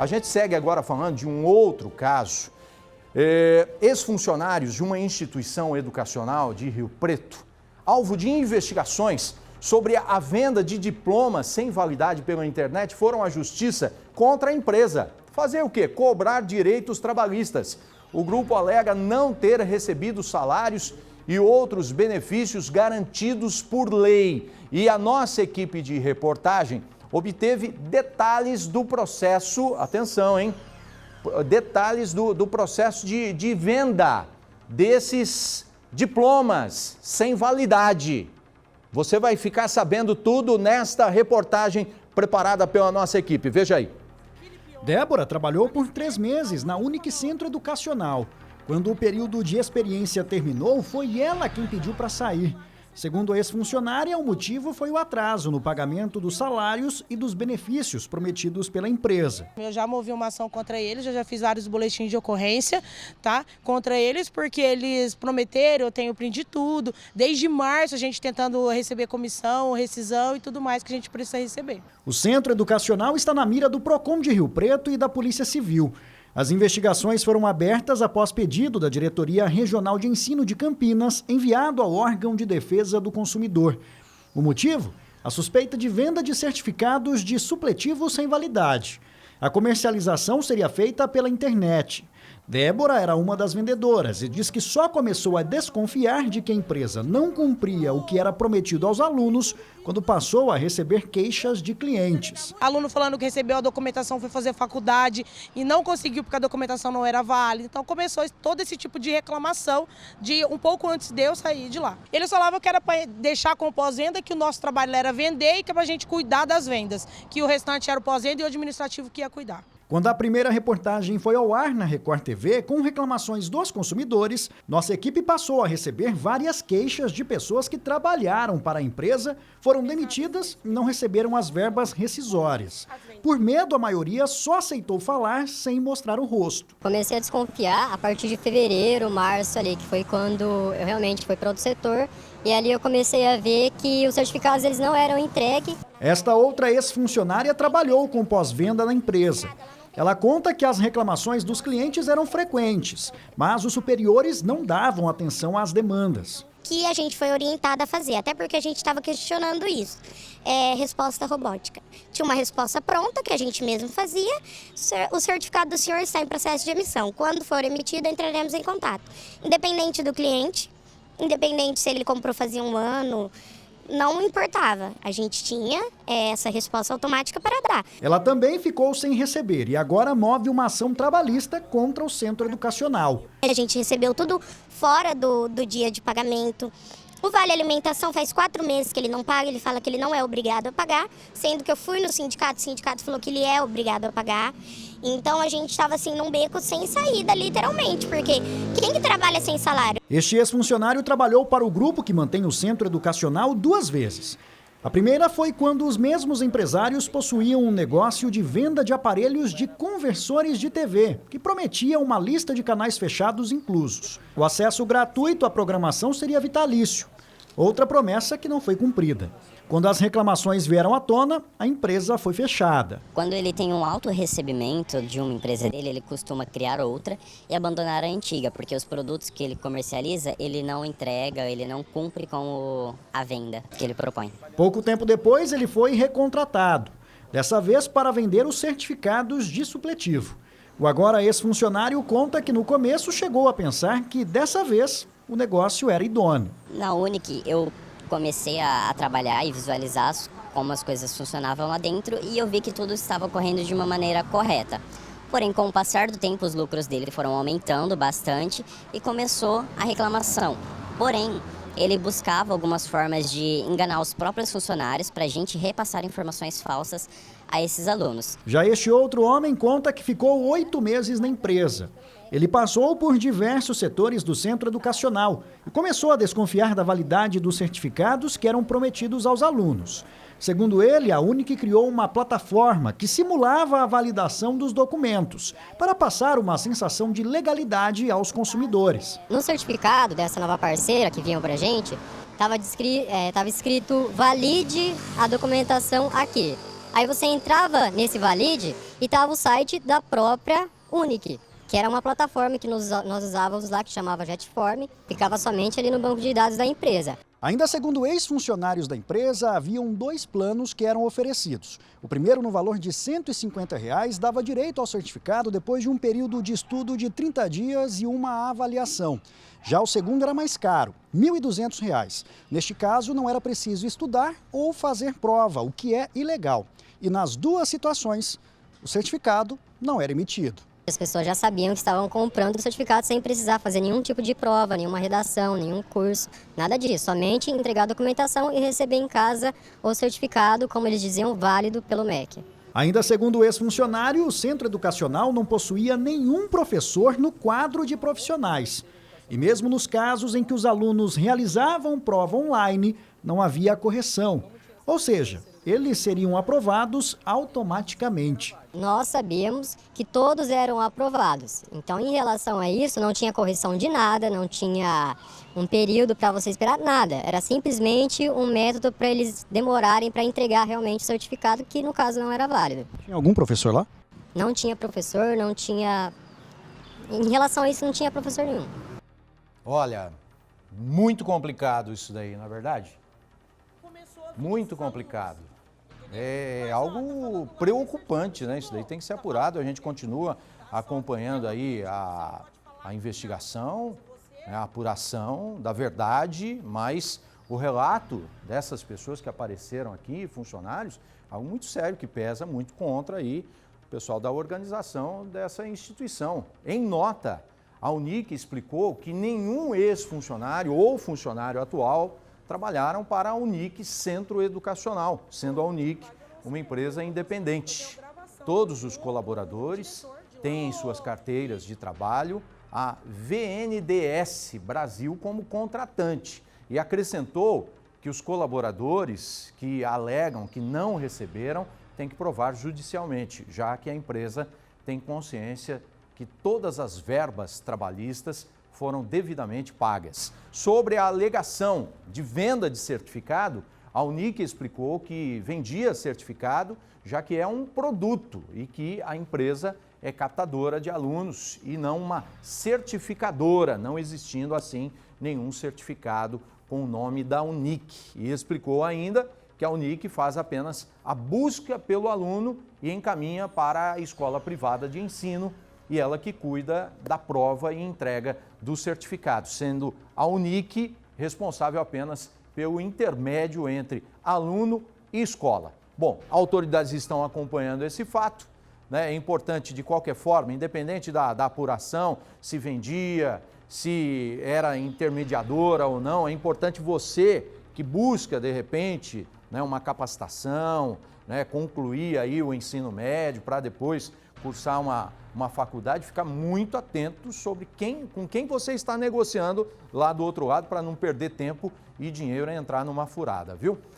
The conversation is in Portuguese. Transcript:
A gente segue agora falando de um outro caso. Ex-funcionários de uma instituição educacional de Rio Preto, alvo de investigações sobre a venda de diplomas sem validade pela internet, foram à justiça contra a empresa. Fazer o quê? Cobrar direitos trabalhistas. O grupo alega não ter recebido salários e outros benefícios garantidos por lei. E a nossa equipe de reportagem obteve detalhes do processo, atenção, hein? Detalhes do processo de venda desses diplomas sem validade. Você vai ficar sabendo tudo nesta reportagem preparada pela nossa equipe. Veja aí. Débora trabalhou por 3 meses na Unicentro Educacional. Quando o período de experiência terminou, foi ela quem pediu para sair. Segundo a ex-funcionária, o motivo foi o atraso no pagamento dos salários e dos benefícios prometidos pela empresa. Eu já movi uma ação contra eles, eu já fiz vários boletins de ocorrência, tá? Contra eles, porque eles prometeram, eu tenho print de tudo. Desde março a gente tentando receber comissão, rescisão e tudo mais que a gente precisa receber. O centro educacional está na mira do Procon de Rio Preto e da Polícia Civil. As investigações foram abertas após pedido da Diretoria Regional de Ensino de Campinas, enviado ao órgão de defesa do consumidor. O motivo? A suspeita de venda de certificados de supletivos sem validade. A comercialização seria feita pela internet. Débora era uma das vendedoras e diz que só começou a desconfiar de que a empresa não cumpria o que era prometido aos alunos quando passou a receber queixas de clientes. Aluno falando que recebeu a documentação, foi fazer faculdade e não conseguiu porque a documentação não era válida. Então começou todo esse tipo de reclamação de um pouco antes de eu sair de lá. Eles falavam que era para deixar com o pós-venda, que o nosso trabalho era vender e que para a gente cuidar das vendas, que o restante era o pós-venda e o administrativo que ia cuidar. Quando a primeira reportagem foi ao ar na Record TV, com reclamações dos consumidores, nossa equipe passou a receber várias queixas de pessoas que trabalharam para a empresa, foram demitidas e não receberam as verbas rescisórias. Por medo, a maioria só aceitou falar sem mostrar o rosto. Comecei a desconfiar a partir de fevereiro, março ali, que foi quando eu realmente fui para outro setor. E ali eu comecei a ver que os certificados eles não eram entregues. Esta outra ex-funcionária trabalhou com pós-venda na empresa. Ela conta que as reclamações dos clientes eram frequentes, mas os superiores não davam atenção às demandas. Que a gente foi orientada a fazer, até porque a gente estava questionando isso. Resposta robótica. Tinha uma resposta pronta que a gente mesmo fazia. O certificado do senhor está em processo de emissão. Quando for emitido, entraremos em contato. Independente do cliente, independente se ele comprou fazia 1 ano, não importava. A gente tinha essa resposta automática para dar. Ela também ficou sem receber e agora move uma ação trabalhista contra o centro educacional. A gente recebeu tudo fora do dia de pagamento. O Vale Alimentação faz 4 meses que ele não paga, ele fala que ele não é obrigado a pagar, sendo que eu fui no sindicato, o sindicato falou que ele é obrigado a pagar. Então a gente estava assim num beco sem saída, literalmente, porque quem que trabalha sem salário? Este ex-funcionário trabalhou para o grupo que mantém o centro educacional 2 vezes. A primeira foi quando os mesmos empresários possuíam um negócio de venda de aparelhos de conversores de TV, que prometia uma lista de canais fechados inclusos. O acesso gratuito à programação seria vitalício. Outra promessa que não foi cumprida. Quando as reclamações vieram à tona, a empresa foi fechada. Quando ele tem um alto recebimento de uma empresa dele, ele costuma criar outra e abandonar a antiga, porque os produtos que ele comercializa, ele não entrega, ele não cumpre com a venda que ele propõe. Pouco tempo depois, ele foi recontratado, dessa vez para vender os certificados de supletivo. O agora ex-funcionário conta que no começo chegou a pensar que dessa vez o negócio era idôneo. Na Unic, eu comecei a trabalhar e visualizar como as coisas funcionavam lá dentro e eu vi que tudo estava ocorrendo de uma maneira correta. Porém, com o passar do tempo, os lucros dele foram aumentando bastante e começou a reclamação. Porém, ele buscava algumas formas de enganar os próprios funcionários para a gente repassar informações falsas a esses alunos. Já este outro homem conta que ficou 8 meses na empresa. Ele passou por diversos setores do centro educacional e começou a desconfiar da validade dos certificados que eram prometidos aos alunos. Segundo ele, a Unic criou uma plataforma que simulava a validação dos documentos para passar uma sensação de legalidade aos consumidores. No certificado dessa nova parceira que vinha para a gente, estava escrito valide a documentação aqui. Aí você entrava nesse Valide e estava o site da própria Unic, que era uma plataforma que nós usávamos lá, que chamava JetForm, ficava somente ali no banco de dados da empresa. Ainda segundo ex-funcionários da empresa, haviam 2 planos que eram oferecidos. O primeiro, no valor de R$ 150, dava direito ao certificado depois de um período de estudo de 30 dias e uma avaliação. Já o segundo era mais caro, R$ 1.200. Neste caso, não era preciso estudar ou fazer prova, o que é ilegal. E nas duas situações, o certificado não era emitido. As pessoas já sabiam que estavam comprando o certificado sem precisar fazer nenhum tipo de prova, nenhuma redação, nenhum curso, nada disso. Somente entregar a documentação e receber em casa o certificado, como eles diziam, válido pelo MEC. Ainda segundo o ex-funcionário, o centro educacional não possuía nenhum professor no quadro de profissionais. E mesmo nos casos em que os alunos realizavam prova online, não havia correção. Ou seja, eles seriam aprovados automaticamente. Nós sabíamos que todos eram aprovados. Então, em relação a isso, não tinha correção de nada, não tinha um período para você esperar nada. Era simplesmente um método para eles demorarem para entregar realmente o certificado, que no caso não era válido. Tinha algum professor lá? Não tinha professor, não tinha... Em relação a isso, não tinha professor nenhum. Olha, muito complicado isso daí, não é verdade? Muito complicado. É algo preocupante, né? Isso daí tem que ser apurado. A gente continua acompanhando aí a investigação, né? A apuração da verdade, mas o relato dessas pessoas que apareceram aqui, funcionários, algo muito sério que pesa muito contra aí o pessoal da organização dessa instituição. Em nota, a Unic explicou que nenhum ex-funcionário ou funcionário atual trabalharam para a Unic Centro Educacional, sendo a Unic uma empresa independente. Todos os colaboradores têm em suas carteiras de trabalho a VNDS Brasil como contratante e acrescentou que os colaboradores que alegam que não receberam têm que provar judicialmente, já que a empresa tem consciência que todas as verbas trabalhistas foram devidamente pagas. Sobre a alegação de venda de certificado, a Unic explicou que vendia certificado, já que é um produto e que a empresa é captadora de alunos e não uma certificadora, não existindo assim nenhum certificado com o nome da Unic. E explicou ainda que a Unic faz apenas a busca pelo aluno e encaminha para a escola privada de ensino, e ela que cuida da prova e entrega do certificado, sendo a Unic responsável apenas pelo intermédio entre aluno e escola. Bom, autoridades estão acompanhando esse fato, né? É importante de qualquer forma, independente da apuração, se vendia, se era intermediadora ou não, é importante você que busca, de repente, né, uma capacitação, né, concluir aí o ensino médio para depois cursar uma faculdade, ficar muito atento sobre com quem você está negociando lá do outro lado para não perder tempo e dinheiro e entrar numa furada, viu?